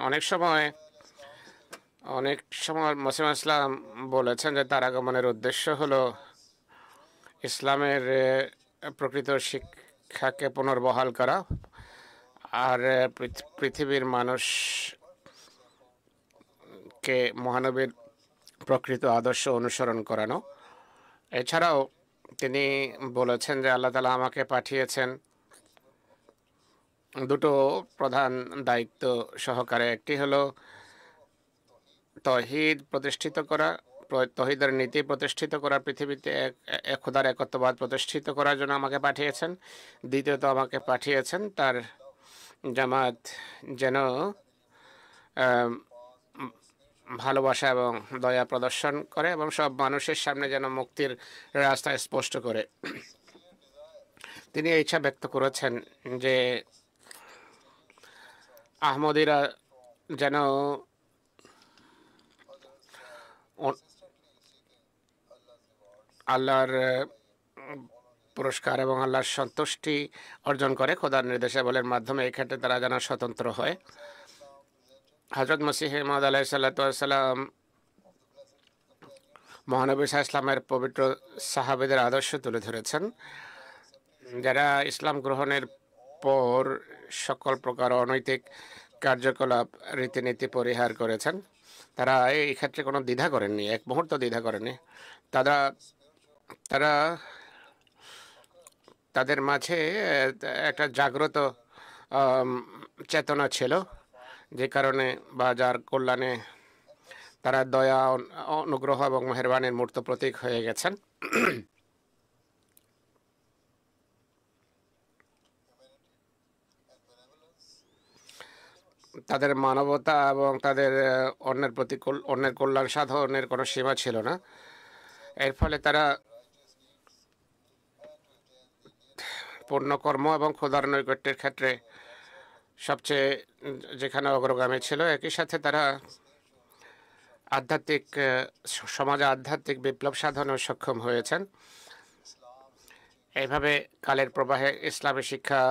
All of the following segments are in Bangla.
অনেক সময় মসিহ ইসলাম বলেছেন যে তার আগমনের উদ্দেশ্য হলো ইসলামের প্রকৃত শিক্ষাকে পুনর্বহাল করা আর পৃথিবীর মানুষকে মহানবীর প্রকৃত আদর্শ অনুসরণ করানো। এছাড়াও তিনি বলেছেন যে আল্লাহ তাআলা আমাকে পাঠিয়েছেন দুটো প্রধান দায়িত্ব সহকারে। একটি হলো তৌহিদ প্রতিষ্ঠিত করা, তৌহিদের নীতি প্রতিষ্ঠিত করা, পৃথিবীতে খোদার একত্ববাদ প্রতিষ্ঠিত করার জন্য আমাকে পাঠিয়েছেন। দ্বিতীয়ত আমাকে পাঠিয়েছেন তার জামাত যেন ভালোবাসা এবং দয়া প্রদর্শন করে এবং সব মানুষের সামনে যেন মুক্তির রাস্তা স্পষ্ট করে। তিনি এই ইচ্ছা ব্যক্ত করেছেন যে আহমদীরা যেন আল্লাহর পুরস্কার এবং আল্লাহর সন্তুষ্টি অর্জন করে খোদার নির্দেশাবলীর মাধ্যমে। এই ক্ষেত্রে তারা যেন স্বতন্ত্র হয়। হযরত মসিহ মাউদ আলাইহিস সালাম মহানবী ইসলামের পবিত্র সাহাবীদের আদর্শ তুলে ধরেছেন, যারা ইসলাম গ্রহণের পর সকল প্রকার অনৈতিক কার্যকলাপ রীতিনীতি পরিহার করেছেন। তারা এই ক্ষেত্রে কোনো দ্বিধা করেননি, এক মুহূর্ত দ্বিধা করেনি। তারা তাদের মাঝে একটা জাগ্রত চেতনা ছিল, যে কারণে বা যার কল্যাণে তারা দয়া, অনুগ্রহ এবং মেহেরবানির মূর্ত প্রতীক হয়ে গেছেন। তাদের মানবতা এবং তাদের অন্যের কল্যাণ সাধনের কোনো সীমা ছিল না। এর ফলে তারা পুণ্যকর্ম এবং খোদার নৈকট্যের ক্ষেত্রে সবচেয়ে যেখানে অগ্রগামী ছিল। একই সাথে তারা সমাজে আধ্যাত্মিক বিপ্লব সাধনেও সক্ষম হয়েছেন। এইভাবে কালের প্রবাহে ইসলামী শিক্ষা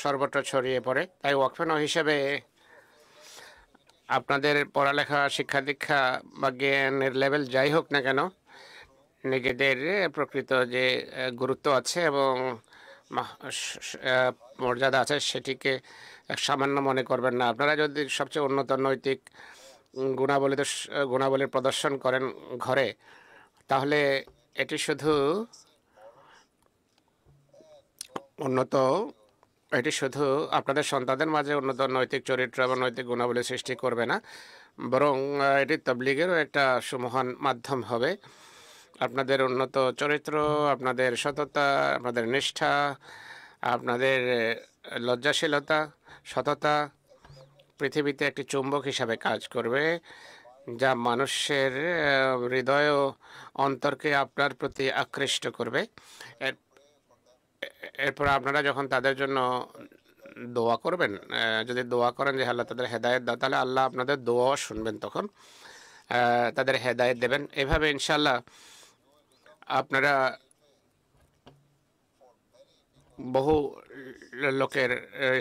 সর্বত্র ছড়িয়ে পড়ে। তাই ওয়াকফ হিসেবে আপনাদের পড়ালেখা, শিক্ষা দীক্ষা বা জ্ঞানের লেভেল যাই হোক না কেন, নিজেদের প্রকৃত যে গুরুত্ব আছে এবং মর্যাদা আছে সেটিকে সামান্য মনে করবেন না। আপনারা যদি সবচেয়ে উন্নত নৈতিক গুণাবলীর প্রদর্শন করেন ঘরে, তাহলে এটি শুধু আপনাদের সন্তানদের মাঝে উন্নত নৈতিক চরিত্র এবং নৈতিক গুণাবলী সৃষ্টি করবে না, বরং এটি তাবলীগেরও একটা সুমহান মাধ্যম হবে। আপনাদের উন্নত চরিত্র, আপনাদের সততা, আপনাদের নিষ্ঠা, আপনাদের লজ্জাশীলতা, সততা পৃথিবীতে একটি চুম্বক হিসাবে কাজ করবে, যা মানুষের হৃদয় ও অন্তরকে আপনার প্রতি আকৃষ্ট করবে। এরপর আপনারা যখন তাদের জন্য দোয়া করবেন, যদি দোয়া করেন যে আল্লাহ তাদের হেদায়েত দাও, তাহলে আল্লাহ আপনাদের দোয়া শুনবেন, তখন তাদের হেদায়েত দেবেন। এভাবে ইনশাআল্লাহ আপনারা বহু লোকের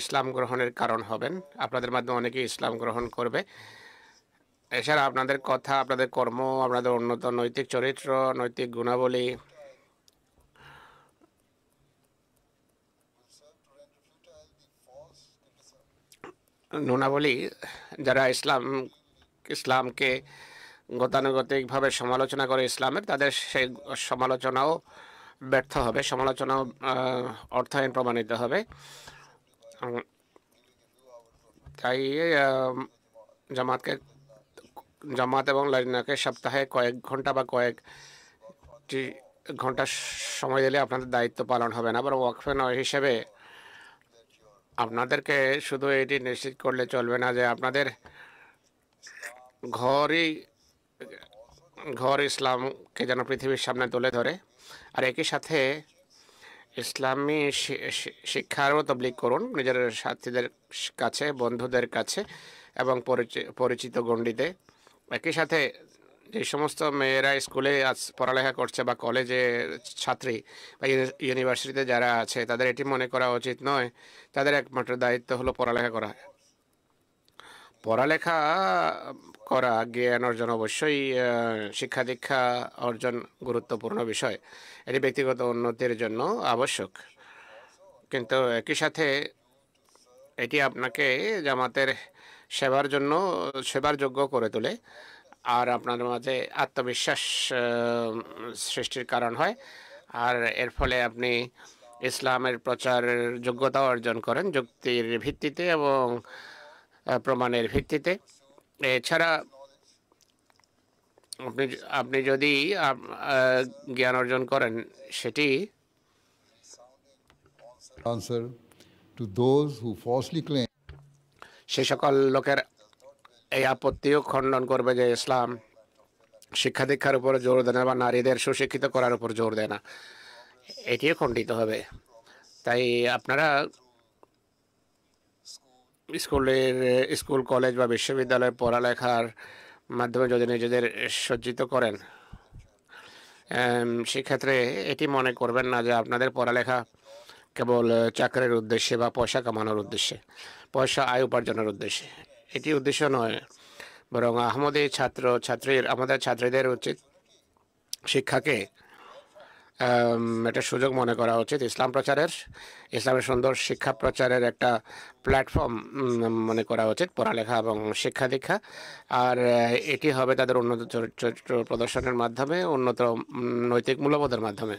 ইসলাম গ্রহণের কারণ হবেন। আপনাদের মাধ্যমে অনেকেই ইসলাম গ্রহণ করবে। এছাড়া আপনাদের কথা, আপনাদের কর্ম, আপনাদের উন্নত নৈতিক চরিত্র, নৈতিক গুণাবলী যারা ইসলামকে গতানুগতিকভাবে সমালোচনা করে ইসলামের, তাদের সেই সমালোচনাও ব্যর্থ হবে, সমালোচনাও অর্থহীন প্রমাণিত হবে। তাই জামাত এবং লাজনাকে সপ্তাহে কয়েক ঘন্টা বা কয়েকটি ঘন্টা সময় দিলে আপনাদের দায়িত্ব পালন হবে না। আবার ওয়াকফ হিসেবে আপনাদেরকে শুধু এটি নিশ্চিত করলে চলবে না যে আপনাদের ঘর ইসলামকে যেন পৃথিবীর সামনে তুলে ধরে, আর একই সাথে ইসলামী শিক্ষারও তাবলীগ করুন নিজের সাথীদের কাছে, বন্ধুদের কাছে এবং পরিচিত গণ্ডিতে। একই সাথে যে সমস্ত মেয়েরা স্কুলে পড়ালেখা করছে বা কলেজে ছাত্রী বা ইউনিভার্সিটিতে যারা আছে, তাদের এটি মনে করা উচিত নয় তাদের একমাত্র দায়িত্ব হলো পড়ালেখা করা। পড়ালেখা করা, জ্ঞান অর্জন অবশ্যই শিক্ষা দীক্ষা অর্জন গুরুত্বপূর্ণ বিষয়। এটি ব্যক্তিগত উন্নতির জন্য আবশ্যক, কিন্তু একই সাথে এটি আপনাকে জামাতের সেবার যোগ্য করে তোলে আর আপনার মাঝে আত্মবিশ্বাস সৃষ্টির কারণ হয়। আর এর ফলে আপনি ইসলামের প্রচারের যোগ্যতা অর্জন করেন যুক্তির ভিত্তিতে এবং প্রমাণের ভিত্তিতে। এছাড়া আপনি যদি জ্ঞান অর্জন করেন, সেটি answer to those who falsely claim সে সকল লোকের এই আপত্তিও খণ্ডন করবে যে ইসলাম শিক্ষা দীক্ষার উপর জোর দেয় না বা নারীদের সুশিক্ষিত করার উপর জোর দেয় না। এটিও খণ্ডিত হবে। তাই আপনারা স্কুল কলেজ বা বিশ্ববিদ্যালয়ের পড়ালেখার মাধ্যমে যদি নিজেদের সজ্জিত করেন, সেক্ষেত্রে এটি মনে করবেন না যে আপনাদের পড়ালেখা কেবল চাকরির উদ্দেশ্যে বা পয়সা কামানোর উদ্দেশ্যে, পয়সা আয় উপার্জনের উদ্দেশ্যে। এটি উদ্দেশ্য নয়, বরং আমাদের ছাত্রীদের উচিত শিক্ষাকে একটা সুযোগ মনে করা উচিত ইসলাম প্রচারের, ইসলামের সুন্দর শিক্ষা প্রচারের একটা প্ল্যাটফর্ম মনে করা উচিত পড়ালেখা এবং শিক্ষা দীক্ষা। আর এটি হবে তাদের উন্নত চরিত্র প্রদর্শনের মাধ্যমে, উন্নত নৈতিক মূল্যবোধের মাধ্যমে।